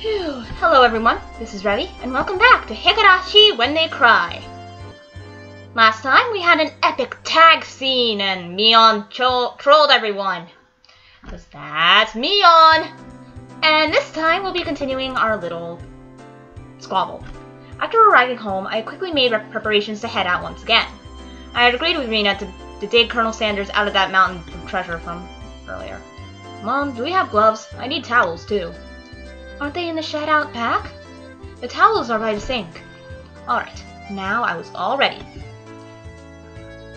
Phew. Hello everyone, this is Revi, and welcome back to Higurashi When They Cry. Last time we had an epic tag scene and Mion trolled everyone. Because that's Mion! And this time we'll be continuing our little squabble. After arriving home, I quickly made preparations to head out once again. I had agreed with Rina to dig Colonel Sanders out of that mountain of treasure from earlier. Mom, do we have gloves? I need towels too. Aren't they in the shed out back? The towels are by the sink. Alright, now I was all ready.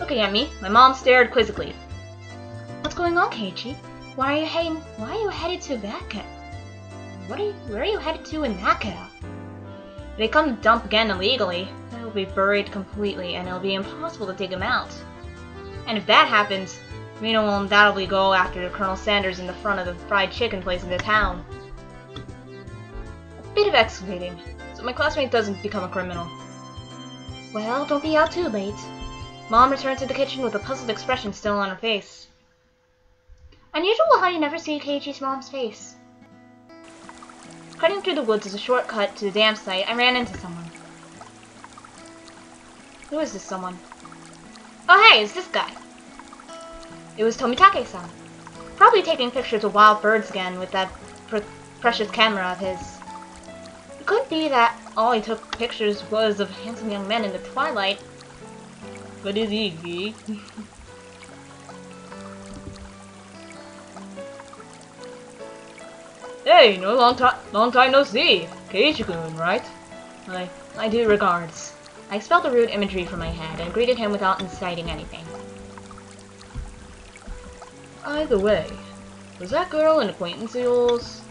Looking at me, my mom stared quizzically. What's going on, Keiichi? Why are you headed to that camp? Where are you headed to in that camp? If they come to dump again illegally, they will be buried completely and it'll be impossible to dig them out. And if that happens, Rina will undoubtedly go after Colonel Sanders in the front of the fried chicken place in the town. Bit of excavating, so my classmate doesn't become a criminal. Well, don't be out too late. Mom returned to the kitchen with a puzzled expression still on her face. Unusual how you never see Keiichi's mom's face. Cutting through the woods is a shortcut to the dam site. I ran into someone. Who is this someone? Oh hey, it's this guy. It was Tomitake-san. Probably taking pictures of wild birds again with that precious camera of his. It could be that all he took pictures was of handsome young men in the twilight. But is he? Hey, no long time no see. Keiichi-kun, right? I do regards. I expelled the rude imagery from my head and greeted him without inciting anything. Either way, was that girl an acquaintance of yours?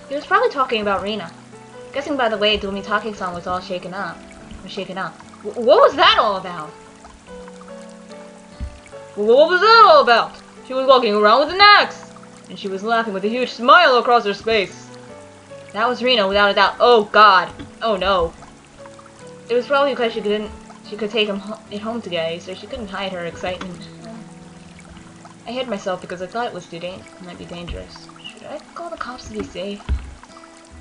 He was probably talking about Rina. Guessing by the way Tomitake-san was all shaken up. What was that all about? What was that all about? She was walking around with an axe, and she was laughing with a huge smile across her face. That was Rina without a doubt. Oh god. Oh no. It was probably because she could take it home today, so she couldn't hide her excitement. I hid myself because I thought it might be dangerous. Should I call the cops to be safe?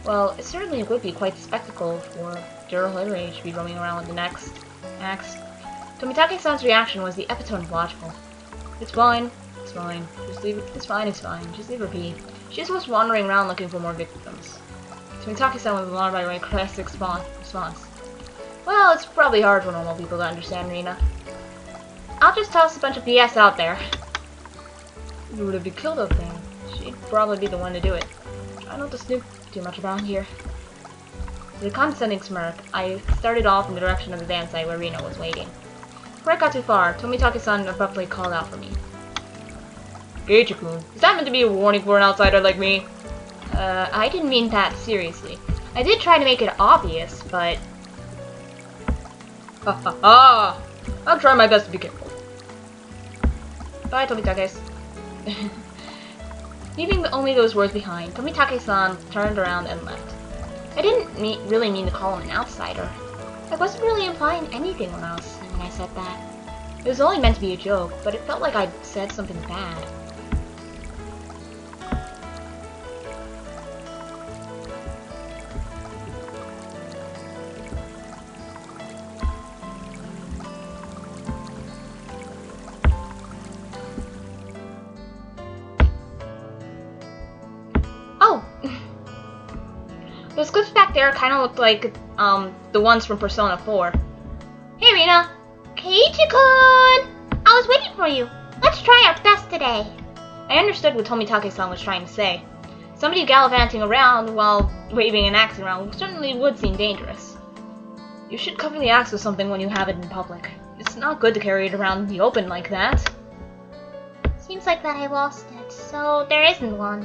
Well, it certainly would be quite a spectacle for Juro Higurashi to be roaming around with the next axe. Tomitake-san's reaction was the epitome of logical. It's fine. It's fine. Just leave it. It's fine. Just leave her be. She just was wandering around looking for more victims. Tomitake-san was alarmed by my classic response. Well, it's probably hard for normal people to understand, Rina. I'll just toss a bunch of BS out there. You would have been killed up there. She'd probably be the one to do it. Try not to snoop too much around here. With a condescending smirk, I started off in the direction of the dam site where Rina was waiting. Before I got too far, Tomitake-san abruptly called out for me. Keiichi-kun, is that meant to be a warning for an outsider like me? I didn't mean that seriously. I did try to make it obvious, but... Ha ha ha! I'll try my best to be careful. Bye, Tomitake. Leaving only those words behind, Tomitake-san turned around and left. I didn't really mean to call him an outsider. I wasn't really implying anything when I said that. It was only meant to be a joke, but it felt like I'd said something bad. Those clips back there kind of looked like the ones from Persona 4. Hey Rina! Keiichi-kun! I was waiting for you. Let's try our best today. I understood what Tomitake-san was trying to say. Somebody gallivanting around while waving an axe around certainly would seem dangerous. You should cover the axe with something when you have it in public. It's not good to carry it around in the open like that. Seems like that I lost it, so there isn't one.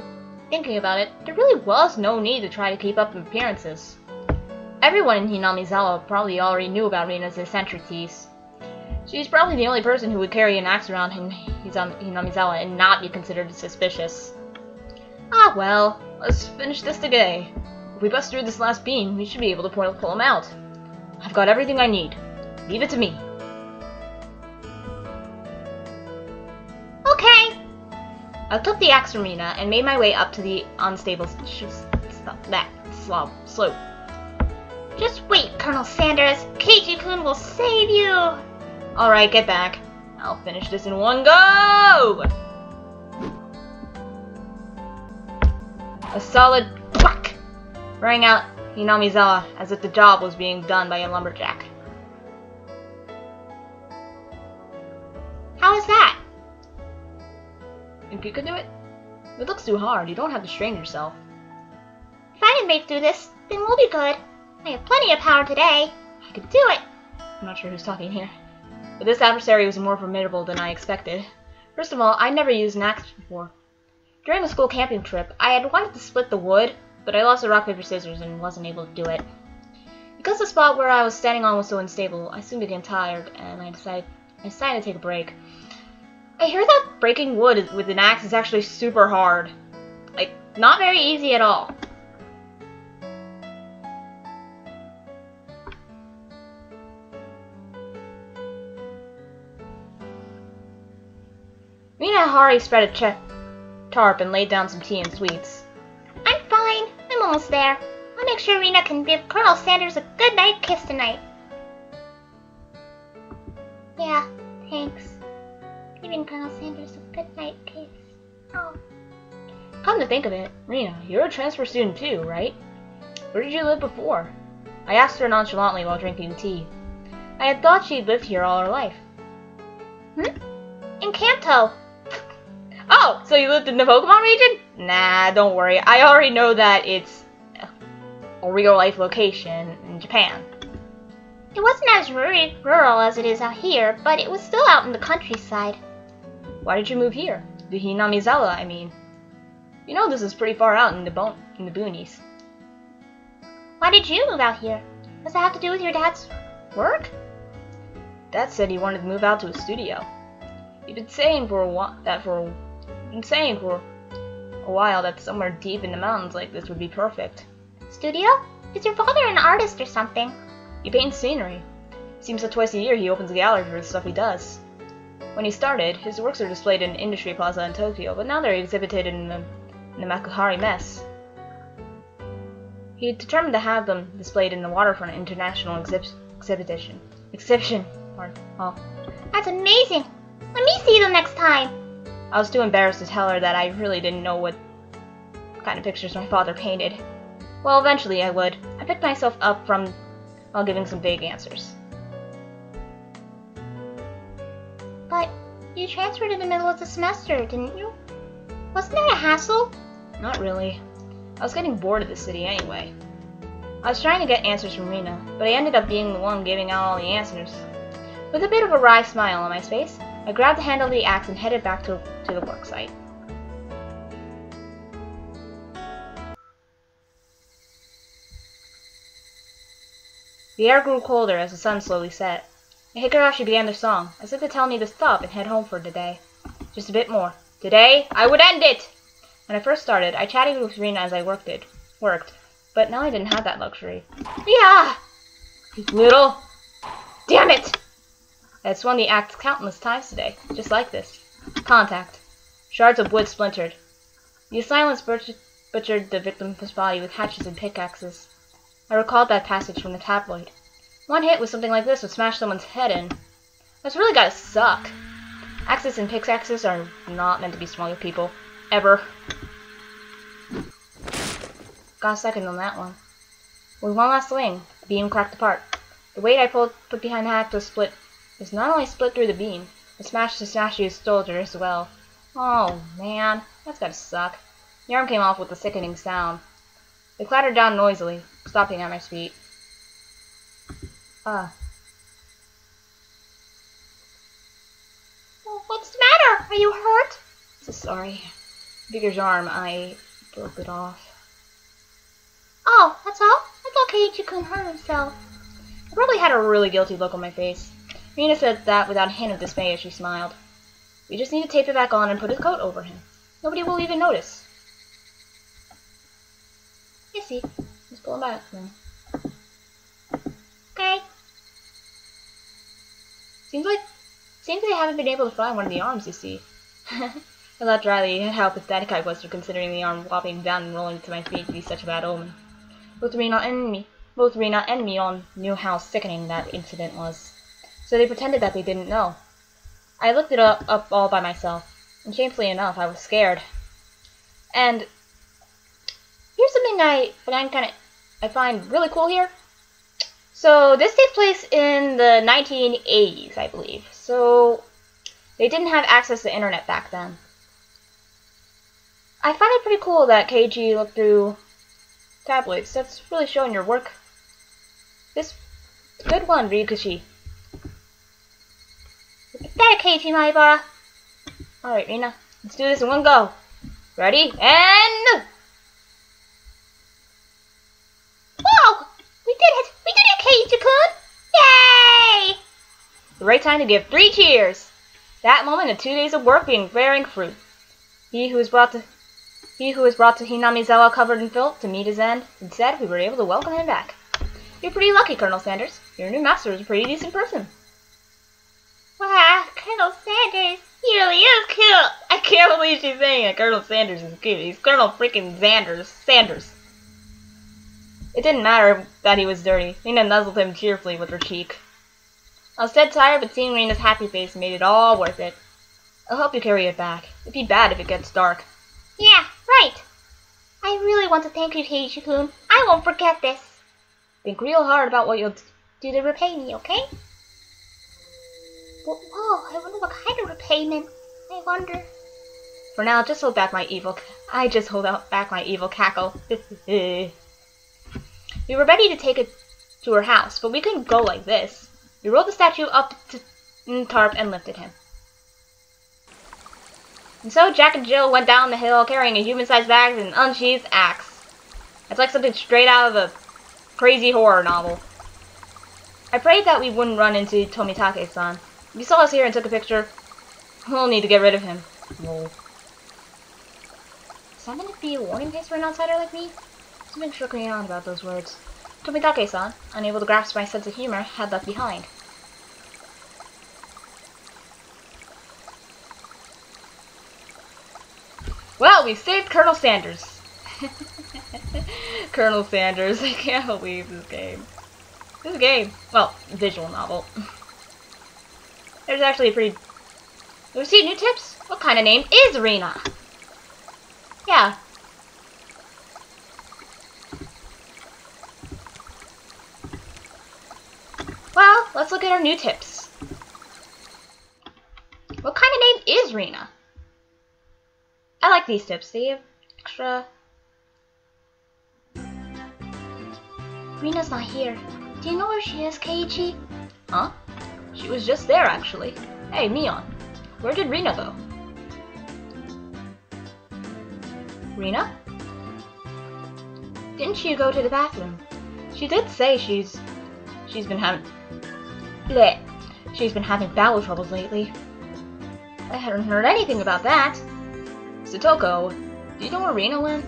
Thinking about it, there really was no need to try to keep up appearances. Everyone in Hinamizawa probably already knew about Rina's eccentricities. She's probably the only person who would carry an axe around in Hinamizawa and not be considered suspicious. Ah well, let's finish this today. If we bust through this last beam, we should be able to pull him out. I've got everything I need. Leave it to me. Okay. I took the axe from Rina and made my way up to the unstable slope. Just wait, Colonel Sanders. Keiichi-kun will save you. Alright, get back. I'll finish this in one go! A solid whack rang out Hinamizawa as if the job was being done by a lumberjack. How is that? Think you could do it? It looks too hard. You don't have to strain yourself. If I can make through this, then we'll be good. I have plenty of power today. I could do it. I'm not sure who's talking here. But this adversary was more formidable than I expected. First of all, I'd never used an axe before. During the school camping trip, I had wanted to split the wood, but I lost the rock, paper, scissors and wasn't able to do it. Because the spot where I was standing on was so unstable, I soon became tired, and I decided to take a break. I hear that breaking wood with an axe is actually super hard. Like, not very easy at all. Rina and Hari spread a tarp and laid down some tea and sweets. I'm fine. I'm almost there. I'll make sure Rina can give Colonel Sanders a good night kiss tonight. Yeah, thanks. Giving Colonel Sanders a good night kiss. Oh. Come to think of it, Rina, you're a transfer student too, right? Where did you live before? I asked her nonchalantly while drinking tea. I had thought she'd lived here all her life. In Kanto. Oh, so you lived in the Pokemon region? Nah, don't worry. I already know that it's a real-life location in Japan. It wasn't as rural as it is out here, but it was still out in the countryside. Why did you move here? The Hinamizawa, I mean. You know this is pretty far out in the boonies. Why did you move out here? Does that have to do with your dad's work? Dad said he wanted to move out to a studio. He'd been saying for a while that somewhere deep in the mountains like this would be perfect. Studio? Is your father an artist or something? He paints scenery. Seems that twice a year he opens a gallery for the stuff he does. When he started, his works are displayed in Industry Plaza in Tokyo, but now they're exhibited in the Makuhari Mess. He determined to have them displayed in the Waterfront International Exhibition. Oh. That's amazing! Let me see them next time! I was too embarrassed to tell her that I really didn't know what kind of pictures my father painted. Well, eventually I would. I picked myself up while giving some vague answers. But you transferred in the middle of the semester, didn't you? Wasn't that a hassle? Not really. I was getting bored of the city anyway. I was trying to get answers from Rina, but I ended up being the one giving out all the answers. With a bit of a wry smile on my face, I grabbed the handle of the axe and headed back to the work site. The air grew colder as the sun slowly set. The Higurashi began their song, as if to tell me to stop and head home for today. Just a bit more. Today, I would end it! When I first started, I chatted with Rina as I worked, but now I didn't have that luxury. Yeah! You little... Damn it! I had swung the axe countless times today, just like this. Contact. Shards of wood splintered. The assailants butchered the victim's body with hatchets and pickaxes. I recalled that passage from the tabloid. One hit with something like this would smash someone's head in. That's really gotta suck. Axes and pickaxes are not meant to be swung at people. Ever. Got a second on that one. With one last swing, the beam cracked apart. The weight I put behind the axe was not only split through the beam, but smashed the statue's shoulder as well. Oh man, that's gotta suck. The arm came off with a sickening sound. It clattered down noisily, stopping at my feet. What's the matter? Are you hurt? So sorry. Vigor's arm, I broke it off. Oh, that's all? I thought Keiichi-kun hurt himself. I probably had a really guilty look on my face. Rina said that without a hint of dismay as she smiled. We just need to tape it back on and put his coat over him. Nobody will even notice. You see. Let's pull him back then. Okay. Seems like they haven't been able to find one of the arms, you see. As I thought dryly how pathetic I was for considering the arm flopping down and rolling to my feet to be such a bad omen. Both Rena and me all knew how sickening that incident was, so they pretended that they didn't know. I looked it up all by myself, and shamefully enough, I was scared. And here's something I find really cool here. So this takes place in the 1980s, I believe. So they didn't have access to the internet back then. I find it pretty cool that Keiichi looked through tabloids. That's really showing your work. This good one, Higurashi. There, Keiichi Maibara. Alright, Rena, let's do this in one go. Ready? And... Whoa! We did it! We did it, Keiichi-kun! Yay! The right time to give 3 cheers! That moment of 2 days of work bearing fruit. He who was brought to Hinamizawa covered in filth to meet his end. Instead, we were able to welcome him back. You're pretty lucky, Colonel Sanders. Your new master is a pretty decent person. Wow, Colonel Sanders, he really is cute. I can't believe she's saying that Colonel Sanders is cute. He's Colonel freaking Sanders. It didn't matter that he was dirty. Rena nuzzled him cheerfully with her cheek. I was dead tired, but seeing Rena's happy face made it all worth it. I'll help you carry it back. It'd be bad if it gets dark. Yeah, right. I really want to thank you, Keiichi-kun. I won't forget this. Think real hard about what you'll do to repay me, okay? But, whoa, I wonder what kind of repayment. I wonder. For now, just hold back my evil. I just hold back my evil cackle. We were ready to take it to her house, but we couldn't go like this. We rolled the statue up to the tarp and lifted him. And so Jack and Jill went down the hill carrying a human-sized bag and an unsheathed axe. It's like something straight out of a crazy horror novel. I prayed that we wouldn't run into Tomitake-san. If he saw us here and took a picture, we'll need to get rid of him. Lol. Is that meant to be a warning face for an outsider like me? Something shook me on about those words. Tomitake-san, unable to grasp my sense of humor, had left behind. Well, we saved Colonel Sanders. Colonel Sanders, I can't believe this game. This game, well, visual novel. There's actually a pretty... We see new tips? What kind of name is Rena? Yeah. Well, let's look at our new tips. What kind of name is Rena? I like these tips. They have extra... Rena's not here. Do you know where she is, Keiichi? Huh? She was just there, actually. Hey, Neon. Where did Rena go? Rena? Didn't she go to the bathroom? She did say she's been having... Bleh. She's been having bowel troubles lately. I hadn't heard anything about that. Satoko, do you know where Rena went?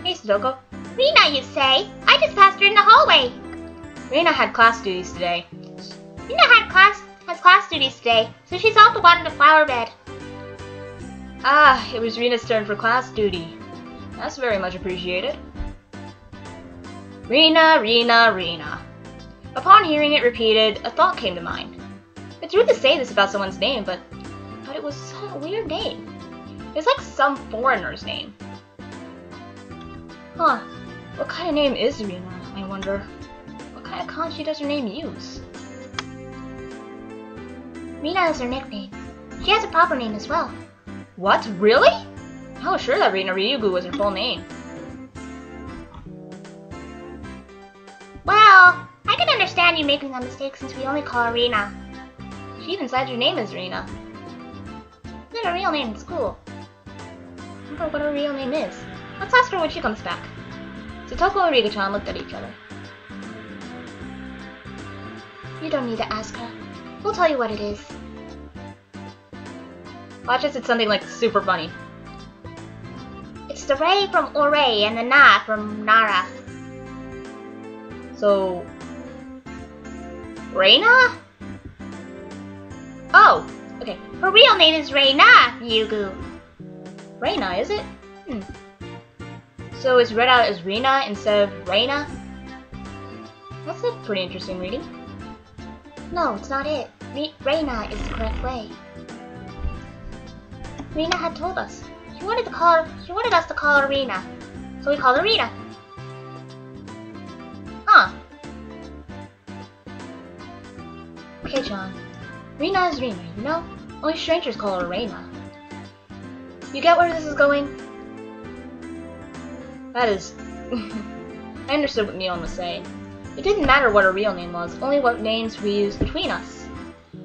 Hey, Satoko. Rena, you say? I just passed her in the hallway. Rena had class duties today. Rena has class duties today, so she's off to water the flower bed. Ah, it was Rena's turn for class duty. That's very much appreciated. Rena, Rena, Rena. Upon hearing it repeated, a thought came to mind. It's rude to say this about someone's name, but it was a weird name. It's like some foreigner's name. Huh. What kind of name is Rena, I wonder? What kind of kanji does her name use? Rena is her nickname. She has a proper name as well. What? Really? I was sure that Rena Ryugu was her full name. Well, I can understand you making that mistake since we only call her Rena. She even said her name is Rena. Not her real name in school. I wonder what her real name is. Let's ask her when she comes back. Satoko and Riga-chan looked at each other. You don't need to ask her. We'll tell you what it is. Watch us, it's something like super funny. It's the Rei from Ore and the Na from Nara. So... Reina? Oh, Okay, her real name is Reina Ryugu. Reina, is it? So it's read out as Rena instead of Reina? That's a pretty interesting reading. No, it's not it. Reina is the correct way. Rena had told us. She wanted us to call her Rena. So we called her Rena. Huh. Okay, John. Rena is Rena, you know? Only strangers call her Reina. You get where this is going? That is... I understood what Mion was saying. It didn't matter what her real name was, only what names we used between us.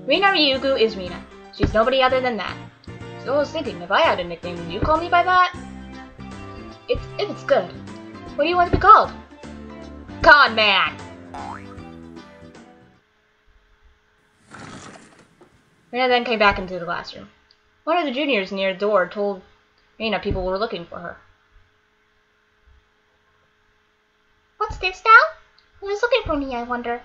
Rena Ryugu is Rena. She's nobody other than that. So I was thinking, if I had a nickname, would you call me by that? If it's good. What do you want to be called? Con Man! Rena then came back into the classroom. One of the juniors near the door told Rena people were looking for her. What's this now? Who is looking for me, I wonder?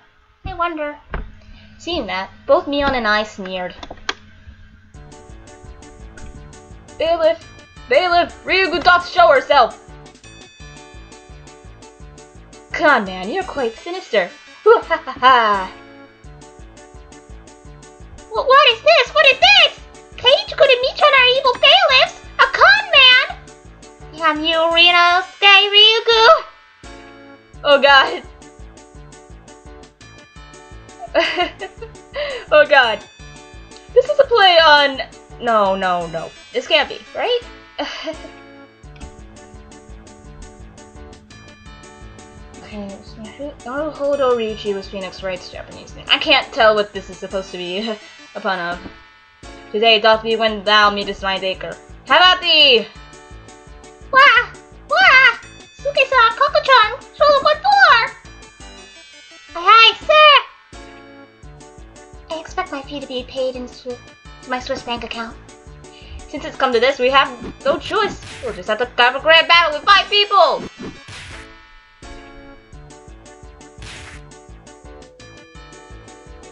Seeing that, both Mion and I sneered. Bailiff! Bailiff! Ryugu doth show herself! Con Man, you're quite sinister. Hoo ha ha ha! What is this? What is this? Keiichi and Michan are evil bailiffs! A con man! Damn you, Rena, stay, Ryugu! Oh god. Oh god. This is a play on... No. This can't be, right? Okay, Naruhodo Ryuchi was Phoenix Wright's Japanese name. I can't tell what this is supposed to be a pun of. Today doth be when thou meetest my Daker. How about thee? Wah! Wah! Suke-san, Koko-chan, show them what for! Aye, sir! I expect my fee to be paid into my Swiss bank account. Since it's come to this, we have no choice. We'll just have to have a grand battle with 5 people!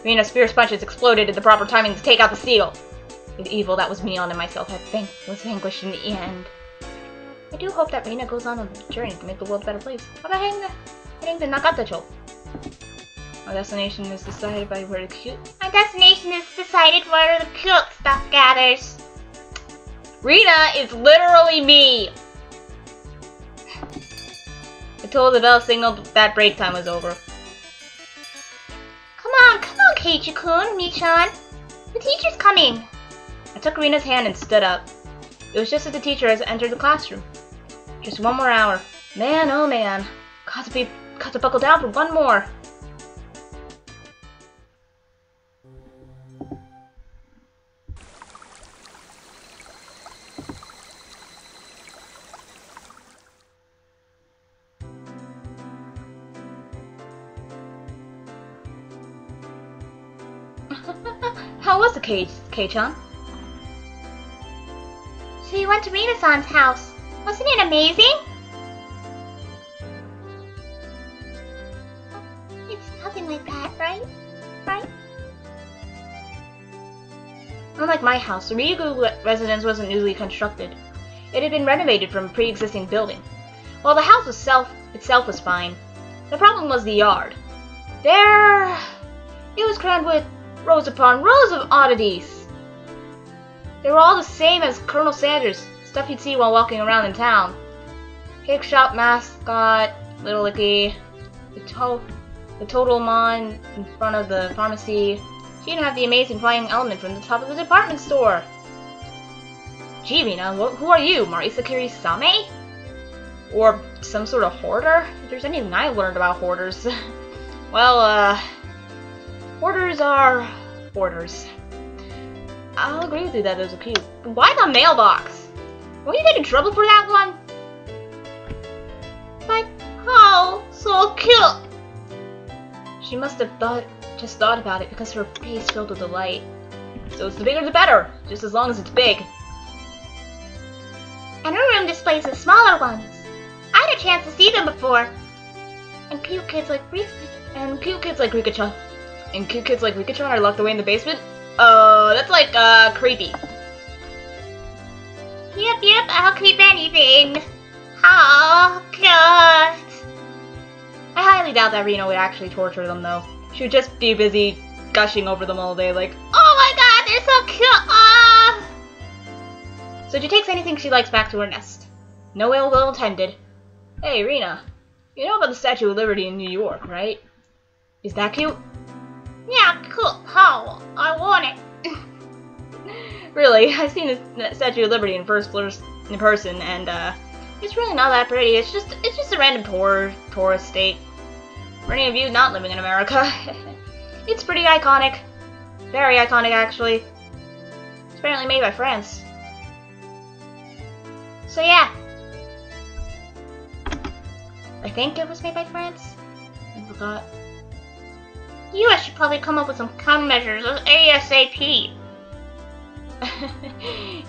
Rena's fierce punches exploded at the proper timing to take out the seal. The evil that was Mion and myself was vanquished in the end. I do hope that Rena goes on a journey to make the world a better place. Heading to Nakatacho. Our destination is decided by where the cute... My destination is decided where the cute stuff gathers. Rena is literally me! Until the bell signaled that break time was over. Come on, Keiichi-kun, Michan. The teacher's coming. I took Rena's hand and stood up. It was just as the teacher has entered the classroom. Just one more hour. Man, oh man. Got to buckle down for one more. How was the Kei-chan? So you went to Rena-san's house. Wasn't it amazing? It's nothing like that, right? Right? Unlike my house, the Ryugu residence wasn't newly constructed. It had been renovated from a pre-existing building. While the house itself was fine, the problem was the yard. It was crammed with rows upon rows of oddities. They were all the same as Colonel Sanders, stuff you'd see while walking around in town. Cake shop mascot, Little Licky, the Total Mon in front of the pharmacy. She even had the amazing flying element from the top of the department store. Gee, Rena, who are you, Marisa Kirisame? Or some sort of hoarder? If there's anything I learned about hoarders. Well, hoarders are hoarders. I'll agree with you that those are cute. But why the mailbox? Won't you get in trouble for that one? But how so cute? She must have just thought about it because her face filled with delight. So it's the bigger the better, just as long as it's big. And her room displays the smaller ones. I had a chance to see them before. And cute kids like Rika-chan. And cute kids like Rika-chan are locked away in the basement? That's like, creepy. Yep, I'll keep anything. Oh, God. I highly doubt that Rena would actually torture them, though. She would just be busy gushing over them all day, like, oh my God, they're so cute. So she takes anything she likes back to her nest. No ill will intended. Hey, Rena, you know about the Statue of Liberty in New York, right? Is that cute? Yeah, cool. How? I want it. Really, I've seen the Statue of Liberty in person, and it's really not that pretty. It's just a random tourist state. For any of you not living in America, it's pretty iconic. Very iconic, actually. It's apparently made by France. So yeah. I think it was made by France. I forgot. The US should probably come up with some countermeasures ASAP.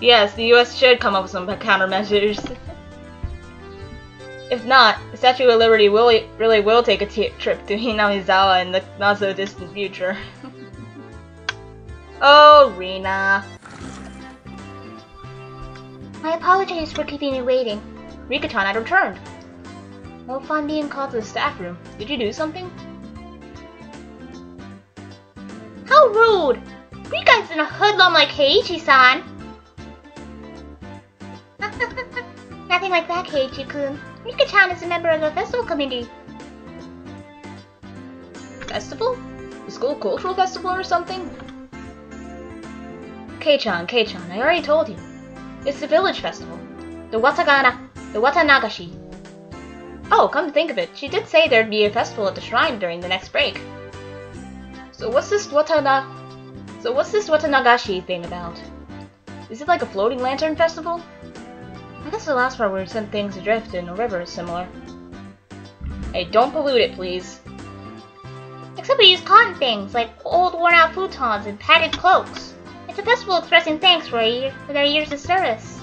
Yes, the US should come up with some countermeasures. If not, the Statue of Liberty really will take a trip to Hinamizawa in the not-so-distant future. Oh, Rena. My apologies for keeping you waiting. Rika-chan had returned. No fun being called to the staff room. Did you do something? How rude! Rika isn't a hoodlum like Keiichi-san. Nothing like that, Keiichi-kun. Rika-chan is a member of the festival committee. Festival? The school cultural festival or something? Kei-chan, I already told you. It's the village festival. The Watanagashi. Oh, come to think of it, she did say there'd be a festival at the shrine during the next break. So what's this Watanagashi thing about? Is it like a floating lantern festival? I guess the last part where we sent things adrift in a river is similar. Hey, don't pollute it, please. Except we use cotton things, like old worn-out futons and padded cloaks. It's a festival expressing thanks for their years of service.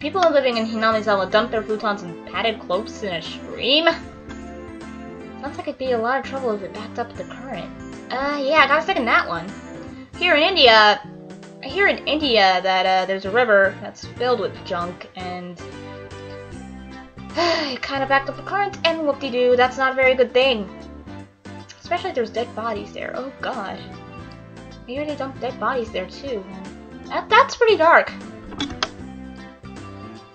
People living in Hinamizawa dump their futons and padded cloaks in a stream? Sounds like it'd be a lot of trouble if it backed up the current. Yeah, I gotta second that one. Here in India, I hear in India that there's a river that's filled with junk, and it kind of backed up the current, and whoop-de-doo, that's not a very good thing. Especially if there's dead bodies there. Oh god. I hear they dump dead bodies there too, and that's pretty dark.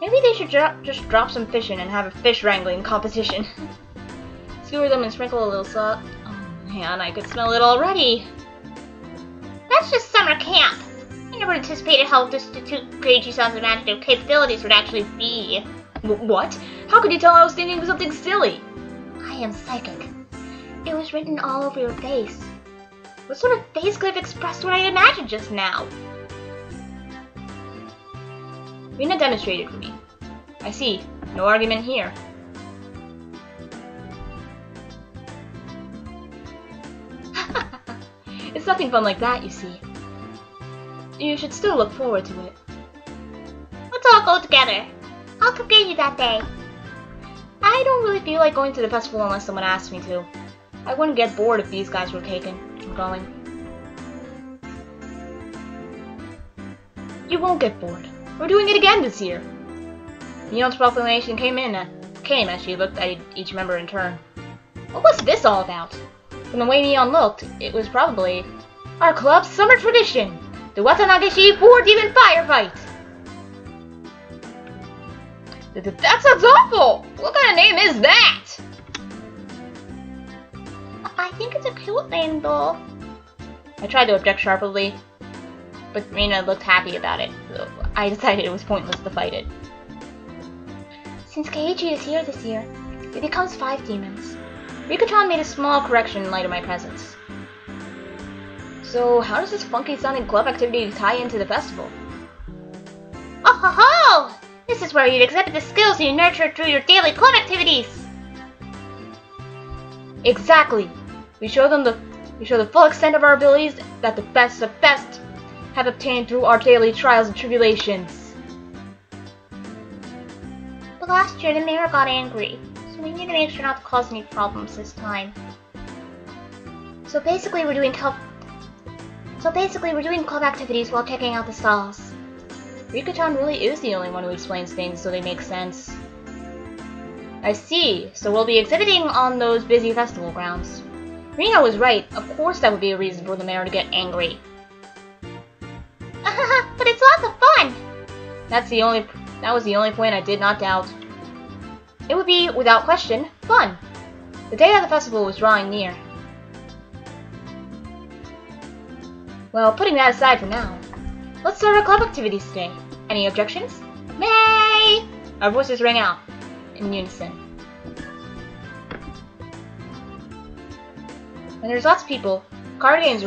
Maybe they should just drop some fish in and have a fish wrangling competition. Skewer them and sprinkle a little salt. Oh man, I could smell it already. That's just summer camp. I never anticipated how destitute Keiichi-san's imaginative capabilities would actually be. What? How could you tell I was thinking of something silly? I am psychic. It was written all over your face. What sort of face could have expressed what I imagined just now? Rena demonstrated for me. I see. No argument here. It's nothing fun like that, you see. You should still look forward to it. Let's all go together. I'll come get you that day. I don't really feel like going to the festival unless someone asks me to. I wouldn't get bored if these guys were taken. I'm going. You won't get bored. We're doing it again this year. Neon's proclamation came as she looked at each member in turn. What was this all about? From the way Neon looked, it was probably our club's summer tradition, the Watanagashi 4-demon firefight. That sounds awful! What kind of name is that? I think it's a cute name, though. I tried to object sharply, but Rena looked happy about it, so I decided it was pointless to fight it. Since Keiichi is here this year, it becomes 5 demons. Rika-chan made a small correction in light of my presence. So, how does this funky-sounding club activity tie into the festival? Oh ho ho! This is where you'd exhibit the skills you nurtured through your daily club activities! Exactly! We show the full extent of our abilities that the best of best have obtained through our daily trials and tribulations. But last year the mayor got angry, so we need to make sure not to cause any problems this time. So basically we're doing So basically, we're doing club activities while checking out the stalls. Rika-chan really is the only one who explains things so they make sense. I see, so we'll be exhibiting on those busy festival grounds. Rina was right, of course that would be a reason for the mayor to get angry. But it's lots of fun! That was the only point I did not doubt. It would be, without question, fun. The day of the festival was drawing near. Well, putting that aside for now, let's start our club activities today. Any objections? May! Our voices rang out in unison. When there's lots of people, card games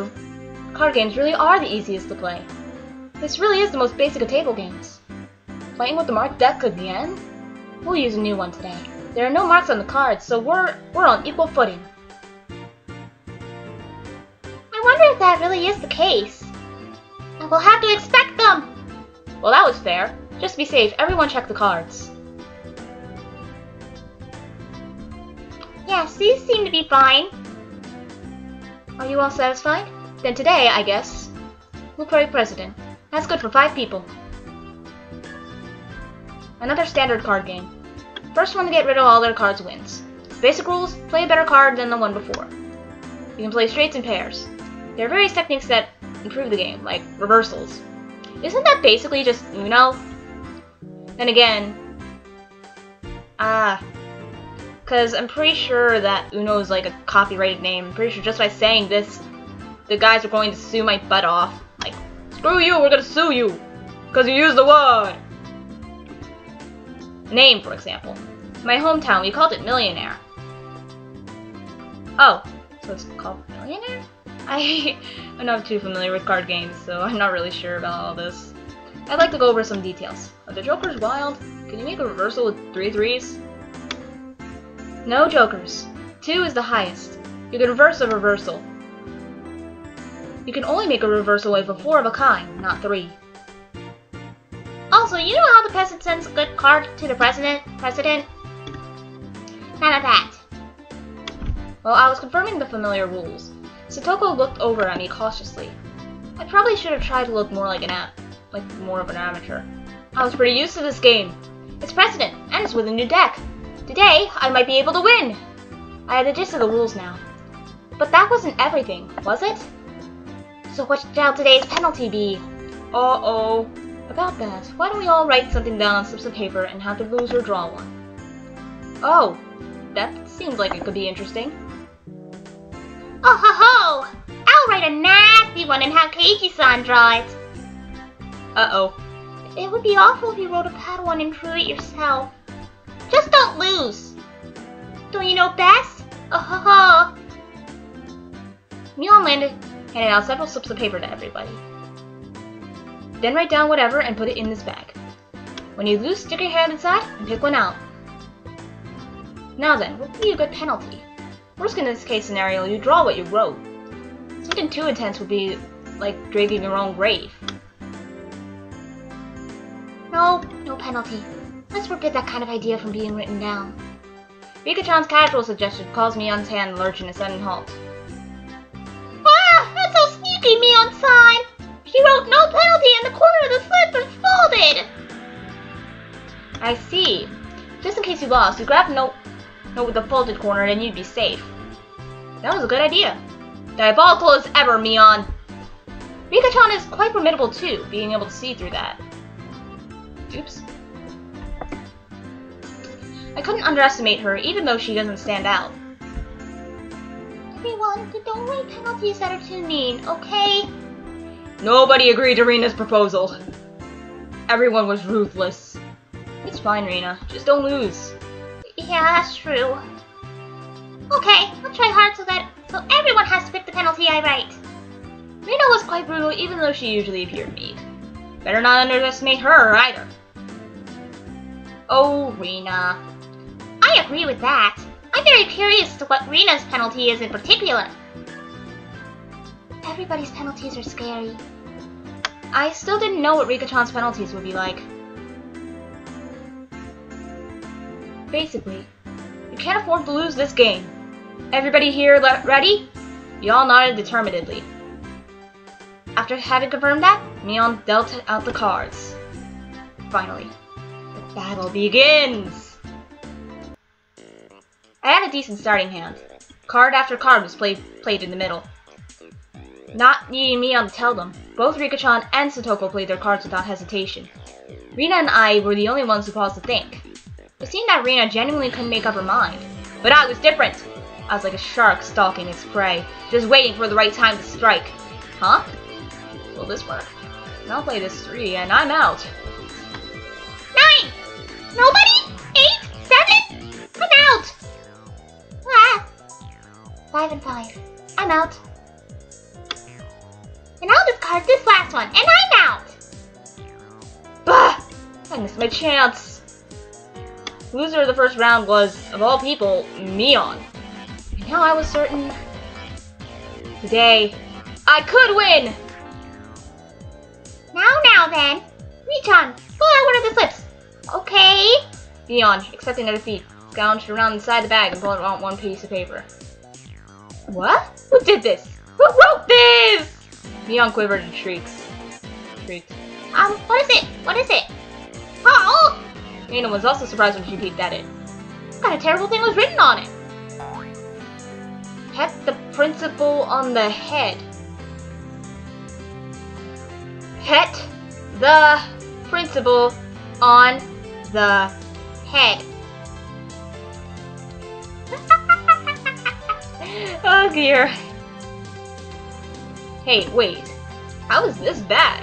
really are the easiest to play. This really is the most basic of table games. Playing with the marked deck again? We'll use a new one today. There are no marks on the cards, so we're on equal footing. I wonder if that really is the case. And we'll have to expect them! Well, that was fair. Just to be safe, everyone check the cards. Yes, these seem to be fine. Are you all satisfied? Then today, I guess, we'll play president. That's good for 5 people. Another standard card game. First one to get rid of all their cards wins. Basic rules, play a better card than the one before. You can play straights and pairs. There are various techniques that improve the game, like reversals. Isn't that basically just Uno? Then again, because I'm pretty sure that Uno is like a copyrighted name. I'm pretty sure just by saying this, the guys are going to sue my butt off. Like, screw you, we're gonna sue you, because you used the word. Name, for example. In my hometown, we called it Millionaire. Oh, so it's called Millionaire? I'm not too familiar with card games, so I'm not really sure about all this. I'd like to go over some details. Are the jokers wild? Can you make a reversal with 3 threes? No jokers. 2 is the highest. You can reverse a reversal. You can only make a reversal with a 4 of a kind, not 3. Also, you know how the president sends a good card to the president? None of that. Well, I was confirming the familiar rules. Satoko looked over at me cautiously. I probably should have tried to look more like more of an amateur. I was pretty used to this game. It's president, and it's with a new deck. Today, I might be able to win. I had the gist of the rules now. But that wasn't everything, was it? So what shall today's penalty be? Uh-oh. About that, why don't we all write something down on slips of paper and have the loser draw one? Oh, that seems like it could be interesting. Oh ho ho! I'll write a nasty one and have Keiichi-san draw it. Uh-oh. It would be awful if you wrote a bad one and drew it yourself. Just don't lose. Don't you know best? Oh ho ho! Milan handed out several slips of paper to everybody. Then write down whatever and put it in this bag. When you lose, stick your hand inside and pick one out. Now then, what would be a good penalty? Worst in this case scenario, you draw what you wrote. Something too intense would be like digging your own grave. No penalty. Let's forbid that kind of idea from being written down. Rika-chan's casual suggestion caused Mion's hand to lurch in a sudden halt. Ah! That's so sneaky, Mion-san! She wrote no penalty in the corner of the slip and folded! I see. Just in case you lost, you grab a note with the folded corner and you'd be safe. That was a good idea. Diabolical as ever, Mion! Rika-chan is quite formidable too, being able to see through that. Oops. I couldn't underestimate her, even though she doesn't stand out. Everyone, don't write penalties that are too mean, okay? Nobody agreed to Rina's proposal. Everyone was ruthless. It's fine, Rina. Just don't lose. Yeah, that's true. Okay, I'll try hard so everyone has to pick the penalty I write. Rina was quite brutal, even though she usually appeared meek. Better not underestimate her either. Oh, Rina. I agree with that. I'm very curious to what Rina's penalty is in particular. Everybody's penalties are scary. I still didn't know what Rika-chan's penalties would be like. Basically, you can't afford to lose this game. Everybody here ready? You all nodded determinedly. After having confirmed that, Mion dealt out the cards. Finally, the battle begins! I had a decent starting hand. Card after card was played in the middle. Not needing Mion to tell them, both Rika-chan and Satoko played their cards without hesitation. Rina and I were the only ones who paused to think. It seemed that Rina genuinely couldn't make up her mind. But I was different! I was like a shark stalking its prey, just waiting for the right time to strike. Huh? Will this work? I'll play this 3 and I'm out. 9! Nobody? 8? 7? I'm out! Ah. 5 and 5. I'm out. And I'll discard this last one, and I'm out! Bah! I missed my chance. Loser of the first round was, of all people, Mion. And now I was certain... Today, I could win! Now then. Richan, pull out one of the slips. Okay. Mion, accepting a defeat, gouged around inside the bag and pulled out one piece of paper. What? Who did this? Who wrote this? Mion quivered and shrieked. What is it? What is it? Oh! Rina was also surprised when she peeked at it. What kind of terrible thing was written on it? Pet the principal on the head. Pet the principal on the head. Oh dear. Hey, wait. How is this bad?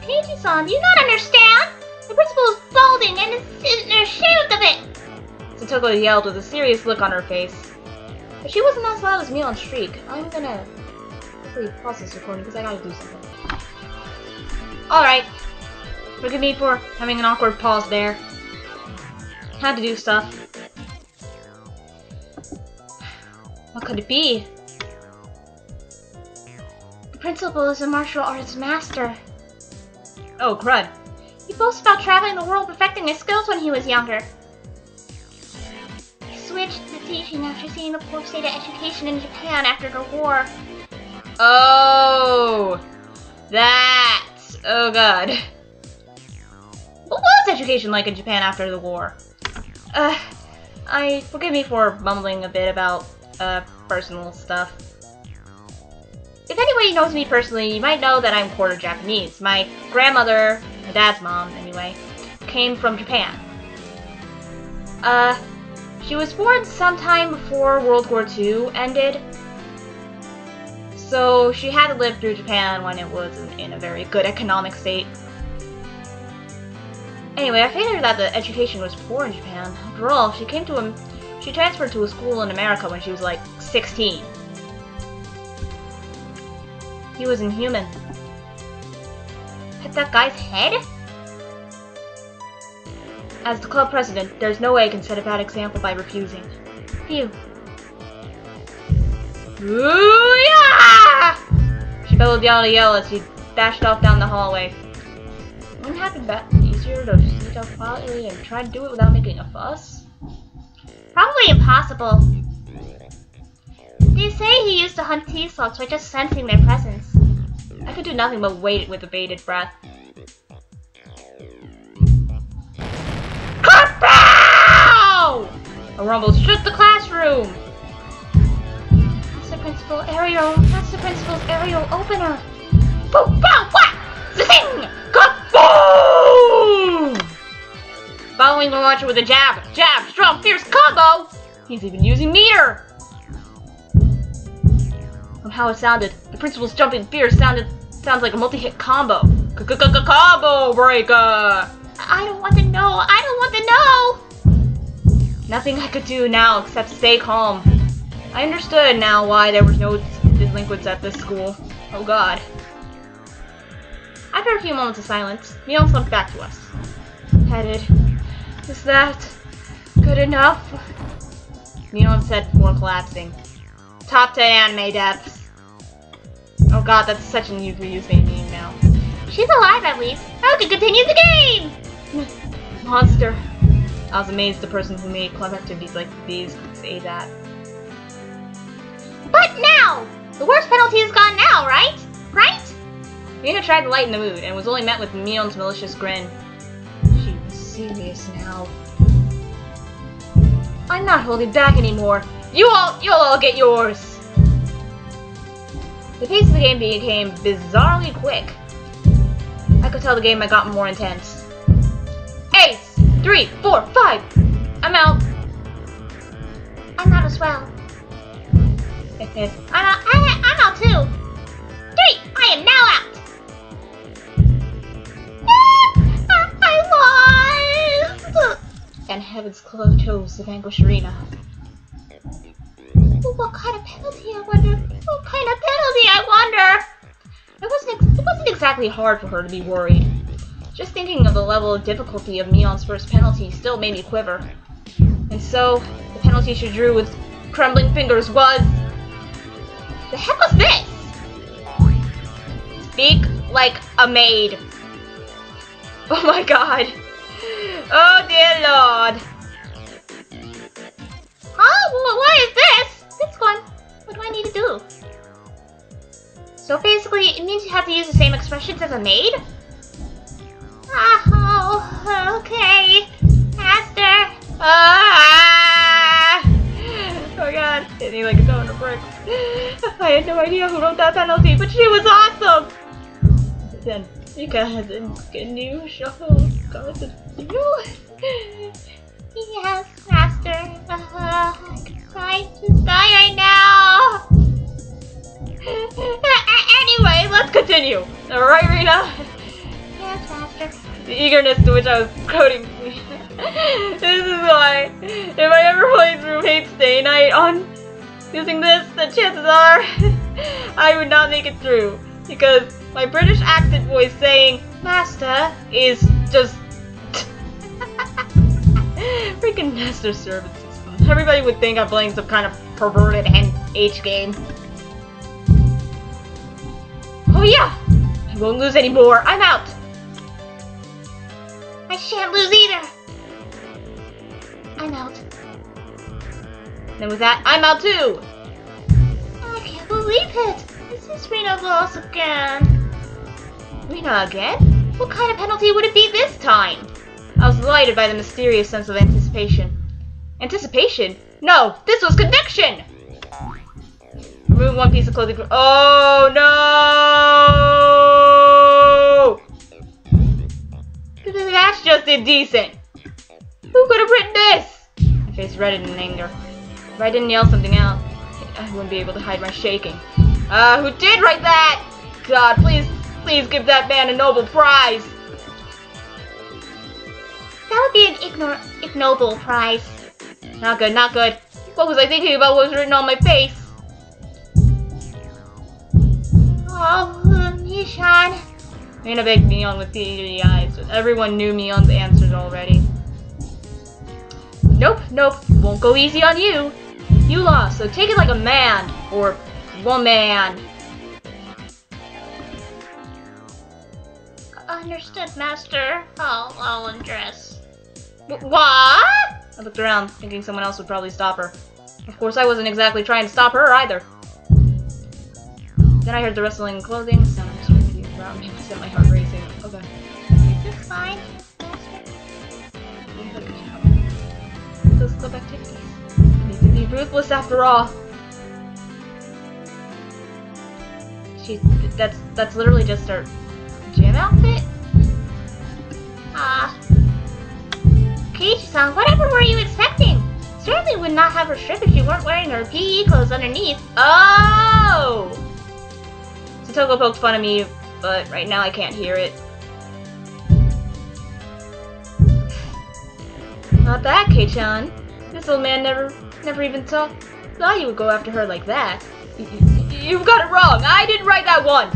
Keiichi-san, do you not understand? The principal is balding and is ashamed of it! Satoko yelled with a serious look on her face. But she wasn't as loud as Mion's shriek. I'm gonna quickly pause this recording because I gotta do something. Alright. Forgive me for having an awkward pause there. Had to do stuff. What could it be? The principal is a martial arts master. Oh, crud. He boasts about traveling the world perfecting his skills when he was younger. He switched to teaching after seeing the poor state of education in Japan after the war. Oh! That! Oh god. What was education like in Japan after the war? Forgive me for mumbling a bit about, personal stuff. If anybody knows me personally, you might know that I'm quarter Japanese. My grandmother, my dad's mom, anyway, came from Japan. She was born sometime before World War II ended. So she had to live through Japan when it was in a very good economic state. Anyway, I figured that the education was poor in Japan. After all, she transferred to a school in America when she was like 16. He was inhuman. Hit that guy's head? As the club president, there's no way I can set a bad example by refusing. Phew. Ooh-yah! She bellowed down a yell as she dashed off down the hallway. Wouldn't it have been easier to sit up quietly and try to do it without making a fuss? Probably impossible. They say he used to hunt T-slugs by just sensing their presence. I could do nothing but wait with a bated breath. Kapow! A rumble shook the classroom! That's the principal's aerial opener! Boom! Bow! Whack! Zing! Kaboom! Following the launcher with a jab, strong, fierce combo! He's even using meter! From how it sounded, the principal's jumping fierce sounds like a multi-hit combo. Combo breaker! I don't want to know! I don't want to know! Nothing I could do now except stay calm. I understood now why there was no delinquents at this school. Oh god. After a few moments of silence, Mion slumped back to us. Headed. Is that good enough? Mion said before collapsing. Top 10 anime depths. Oh god, that's such an overused meme now. She's alive at least. Now we can continue the game! Monster. I was amazed the person who made club activities like these could say that. But now! The worst penalty is gone now, right? right? Rena tried to lighten the mood and was only met with Mion's malicious grin. She was serious now. I'm not holding back anymore. You'll all get yours. The pace of the game became bizarrely quick. I could tell the game had gotten more intense. Ace! 3, 4, 5! I'm out. I'm out as well. I'm out too. 3! I am now out. I lost. And heavens chose to vanquish Rena. What kind of penalty, I wonder? What kind of penalty, I wonder? It wasn't exactly hard for her to be worried. Just thinking of the level of difficulty of Mion's first penalty still made me quiver. And so, the penalty she drew with trembling fingers was... The heck was this? Speak like a maid. Oh my god. Oh dear lord. Huh? What is this? This one. What do I need to do? So basically, it means you have to use the same expressions as a maid? Oh, okay. Master. Ah! Oh god, hit me like a ton of bricks. I had no idea who wrote that penalty, but she was awesome! Then, because can you shuffle cards with you? Yes, Master. I just die right now. Anyway, let's continue. Alright, Rena? Yes, Master. The eagerness to which I was quoting. This is why, if I ever play through Fate Stay Night on using this, the chances are I would not make it through. Because my British accent voice saying Master is just freaking Master Service System. Everybody would think I'm playing some kind of perverted H game. Oh yeah! I won't lose anymore. I'm out! I shan't lose either. I'm out. And with that, I'm out too! I can't believe it. This is Rena lost again. Rena again? What kind of penalty would it be this time? I was delighted by the mysterious sense of anticipation. Anticipation? No, this was conviction! Remove one piece of clothing from— oh no! That's just indecent! Who could have written this? My face reddened in anger. If I didn't yell something out, I wouldn't be able to hide my shaking. Who did write that? God, please give that man a Nobel Prize! That would be an ignoble prize. Not good, not good. What was I thinking about what was written on my face? Oh, Nishan. Rena begged Mion with teary eyes, but everyone knew Mion's answers already. Nope, won't go easy on you. You lost, so take it like a man, or woman. Understood, Master. I'll undress. What? I looked around, thinking someone else would probably stop her. Of course, I wasn't exactly trying to stop her either. Then I heard the rustling clothing, sound of screaming around me, sent my heart racing. Okay. Is this fine, Master? Those club activities. I need to be ruthless after all. That's literally just her gym outfit? Keiichi-san, whatever were you expecting? Certainly would not have her strip if she weren't wearing her PE clothes underneath. Oh! Satoko poked fun of me, but right now I can't hear it. Not bad, Kei-chan. This old man never even thought you would go after her like that. You've got it wrong. I didn't write that one.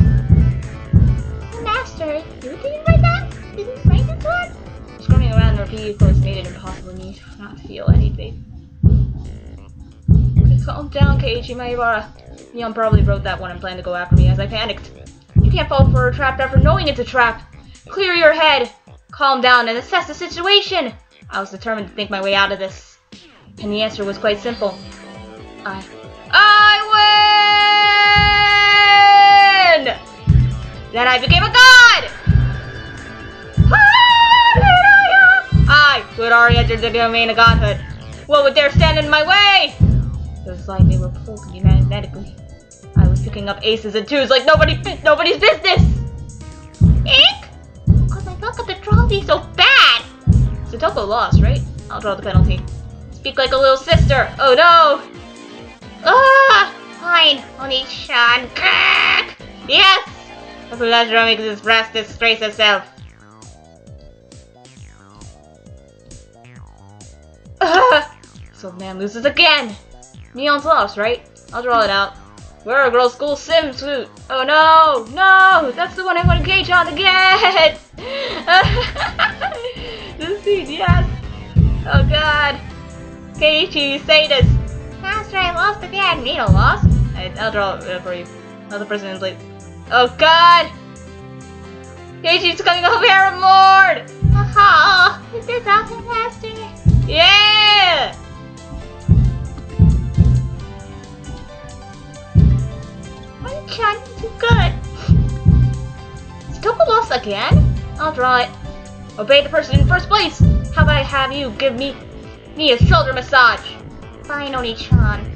Master, you didn't write that? Didn't write this one? Scrumming around in her PE clothes made it impossible for me not to feel anything. Calm down, Keiichi Maibara. Mion probably wrote that one and planned to go after me as I panicked. You can't fall for a trap after knowing it's a trap. Clear your head. Calm down and assess the situation. I was determined to think my way out of this. And the answer was quite simple. I win! Then I became a god! I, who had already entered the domain of godhood. What would dare stand in my way? It was like they were pulled me magnetically. I was picking up aces and twos like nobody's business! Ink? Cause I thought that the draw would be so bad! Satoko lost, right? I'll draw the penalty. Speak like a little sister! Oh no! Ah! Fine, Oni-chan. Yes! A pleasure makes his breast disgrace itself. So man loses again! Neon's lost, right? I'll draw it out. Wear a girl's school swimsuit. Oh no! No! That's the one I want Keiichi on to get! This scene, yes! Oh god! Keiichi, say this! Master, I lost again. Nino lost? I'll draw it for you. Another person in place. Oh god! Keiichi's coming over here more! Haha! Is this awesome, Master? Yeah! Oni-chan, too good. Satoko lost again? I'll draw it. Obey the person in first place! How about I have you give me a shoulder massage? Fine, Oni-chan.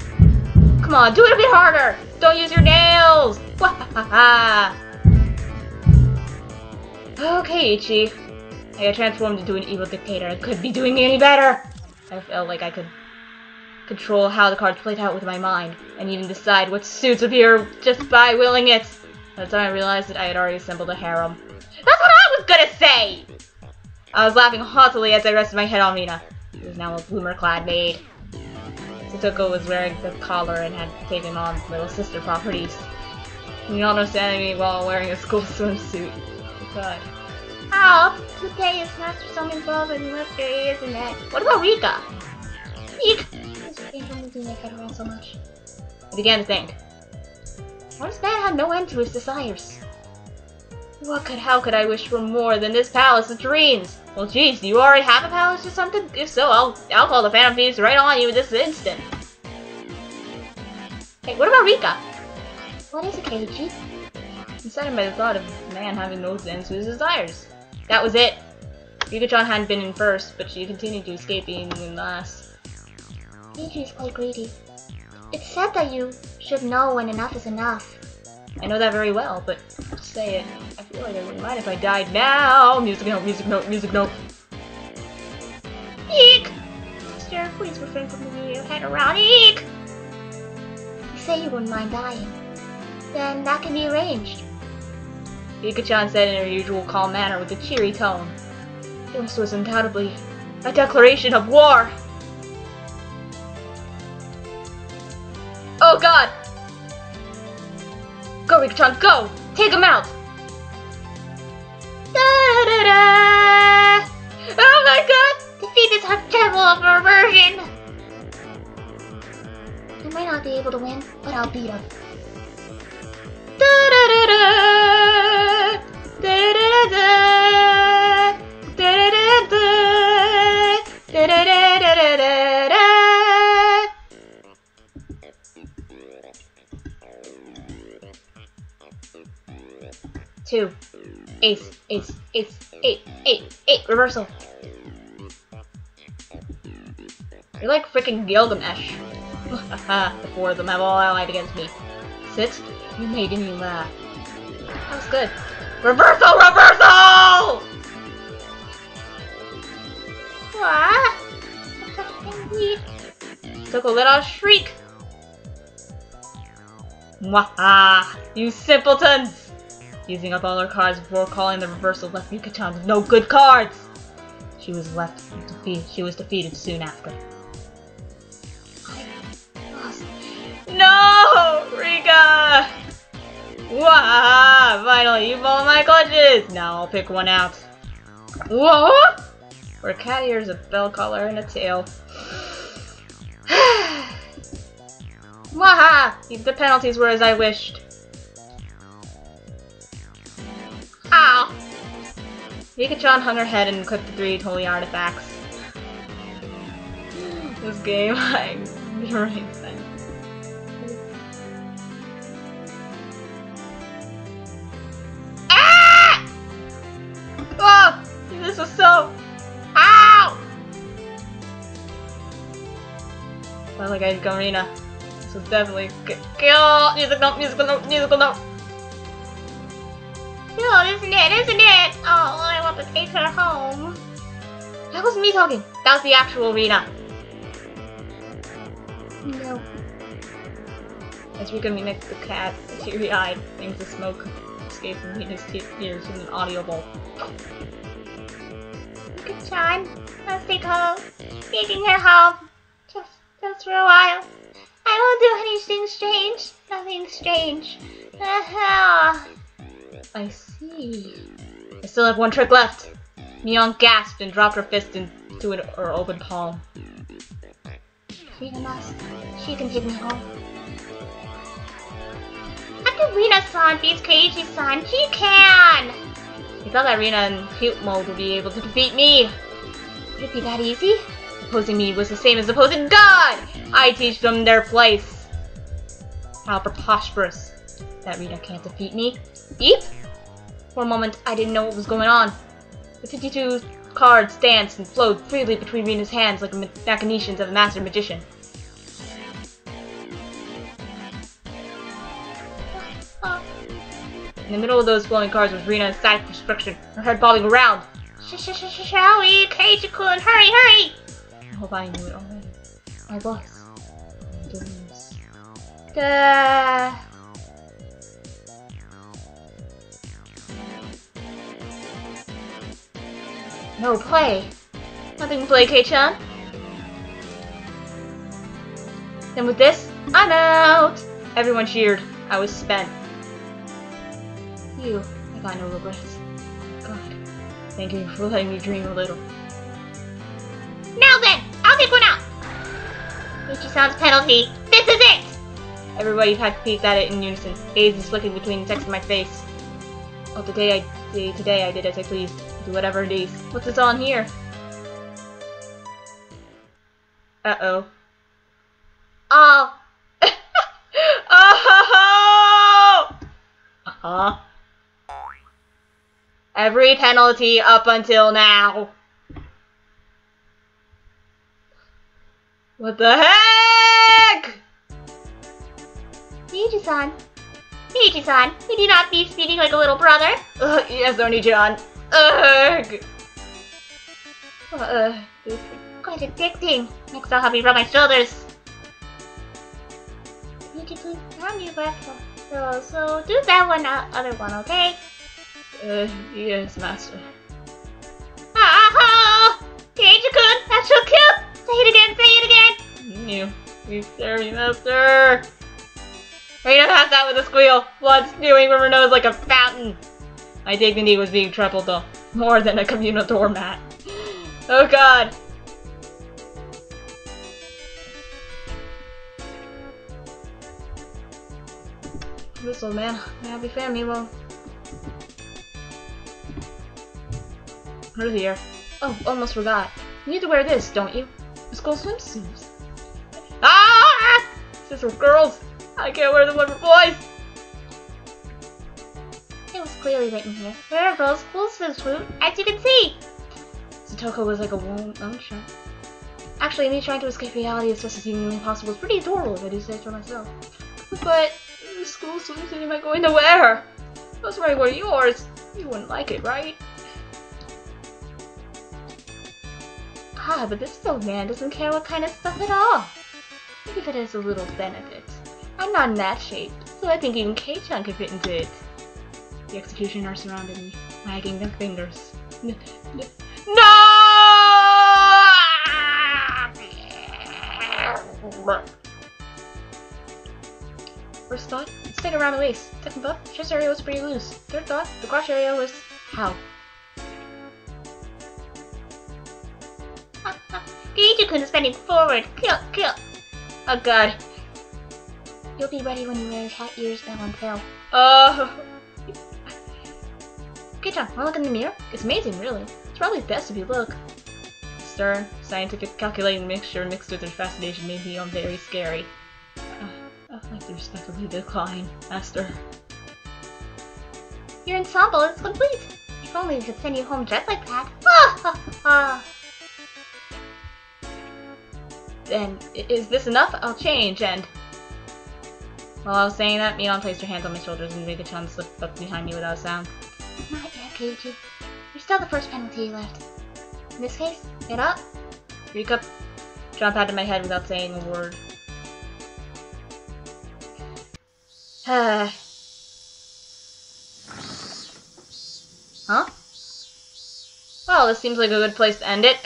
Come on, do it a bit harder! Don't use your nails! Wahahaha! Okay, Keiichi. I got transformed into an evil dictator. I couldn't be doing any better! I felt like I could control how the cards played out with my mind, and even decide what suits appear just by willing it. By the time I realized that I had already assembled a harem. That's what I was gonna say! I was laughing haughtily as I rested my head on Mina. She was now a bloomer-clad maid. Satoko was wearing the collar and had taken on little sister properties. You all understand me while wearing a school swimsuit. Oh god. Oh, today is Master Summon Above and left there, isn't it? What about Rika? Eek! This painful moving my head around so much. I began to think. Why does man have no end to his desires? How could I wish for more than this palace of dreams? Well, geez, do you already have a palace or something? If so, I'll call the Phantom Thieves right on you this instant. Hey, what about Rika? What is it, Keiichi? I'm saddened by the thought of a man having no end to his desires. That was it. Rika-chan hadn't been in first, but she continued to escape being in last. Keiichi is quite greedy. It's said that you should know when enough is enough. I know that very well, but to say it, I feel like I wouldn't mind if I died now. Music note, music note, music note. Eek! Sister, please refrain from moving your head around. Eek! You say you wouldn't mind dying. Then that can be arranged. Rika-chan said in her usual calm manner with a cheery tone. This was undoubtedly a declaration of war. Oh god! Go, Rika-chan, go! Take him out! Da-da-da! Oh my god! Defeat this devil of perversion! I might not be able to win, but I'll beat him. Da-da-da-da! Da-da-da-da! Da-da-da-da! Da-da-da-da-da-da! 2. Ace, ace, ace, 8, 8, 8, reversal. You're like freaking Gilgamesh. The 4 of them have all allied against me. Sit, you made me laugh. That was good. Reversal, reversal! What? Indeed. Took a little shriek. Mwaha! You simpletons! Using up all her cards before calling the reversal left Rika-chan with no good cards. She was defeated soon after. No, Rika! Wah! Finally, you fall in my clutches. Now I'll pick one out. Whoa! For a cat ears, a bell collar, and a tail. Waha! The penalties were as I wished. Ow! Rika-chan hung her head and equipped the 3 holy artifacts. This game, you're right, then. Sounds like I become Rina. So definitely kill! Music note, musical note, musical note! Cool, isn't it? Oh, I want to take her home. That wasn't me talking. That was the actual Rina. No. As Rika mimicked the cat, teary-eyed, things of smoke escaped from Rina's ears in an audio bolt. Higuchi, let's take her, taking her home. Just for a while. I won't do anything strange. Nothing strange. I see. I still have one trick left. Mion gasped and dropped her fist into her open palm. Rina must. She can take me home. After Rina-san beats Keiichi-san, she can! I thought that Rina in cute mode would be able to defeat me. Would it be that easy? Opposing me was the same as opposing God! I teach them their place. How preposterous. That Rina can't defeat me. Beep? For a moment, I didn't know what was going on. The 52 cards danced and flowed freely between Rina's hands like the machinations of a master magician. In the middle of those flowing cards was Rina in static destruction, her head bobbing around. Shall we? Keiichi-kun, hurry! I hope I knew it already. I was. To lose. No play. Nothing to play, Kei-chan. Then with this, I'm out! Everyone cheered. I was spent. I got no regrets. God, thank you for letting me dream a little. Now then, I'll take one out! Keiichi-san's penalty. This is it! Everybody peeked at it in unison, gazes flicking between the text in my face. Oh, today I did as I pleased. Do whatever it is. What's this on here? Uh-oh. Oh. Oh! Uh-huh. Every penalty up until now. What the heck? Keiichi-san, you do not be speaking like a little brother. Yes, Oni-chan. Ugh. Quite addicting. Next, I'll have you rub my shoulders. Keiichi, please calm your breath. So do that other one, okay? Yes, master. Keiichi-kun, that's so cute. Say it again. You scary master. Rina passed out with a squeal, blood spewing from her nose like a fountain. My dignity was being trampled though, more than a communal doormat. Oh god. This old man, my happy family, well... Who's here? Oh, almost forgot. You need to wear this, don't you? The school swimsuits. Ah! This is for girls. I can't wear the one for boys. It was clearly written here. Wear a girl's school swimsuit, as you can see. Satoko was like a woman. Oh, sure. Actually, me trying to escape reality as best as humanly possible is pretty adorable, if I do say so myself. But the school swimsuit am I going to wear? I was wearing one of yours. You wouldn't like it, right? Ah, but this old man doesn't care what kind of stuff at all. Think of it as a little benefit. I'm not in that shape, so I think even Kei-chan could fit into it. The executioner surrounded me, wagging their fingers. No! First thought, stick around the waist. Second thought, chest area was pretty loose. Third thought, the crotch area was... how? Keiichi-kun is bending forward. Kill. Oh god. You'll be ready when you wear cat ears now on tail. Kei-chan, wanna look in the mirror? It's amazing, really. It's probably best if you look. Stern, scientific, calculating mixture mixed with their fascination made me very scary. I'd like to respectfully decline, Master. Your ensemble is complete. If only we could send you home dressed like that. then is this enough? I'll change, and... While I was saying that, Mion placed her hands on my shoulders and made the chum slip up behind me without a sound. Not yet, Keiichi. You're still the first penalty left. In this case, get up. Rika John patted my head without saying a word. Huh? Well, this seems like a good place to end it.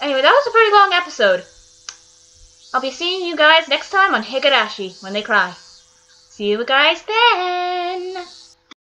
Anyway, that was a pretty long episode. I'll be seeing you guys next time on Higurashi, when they cry. See you guys then!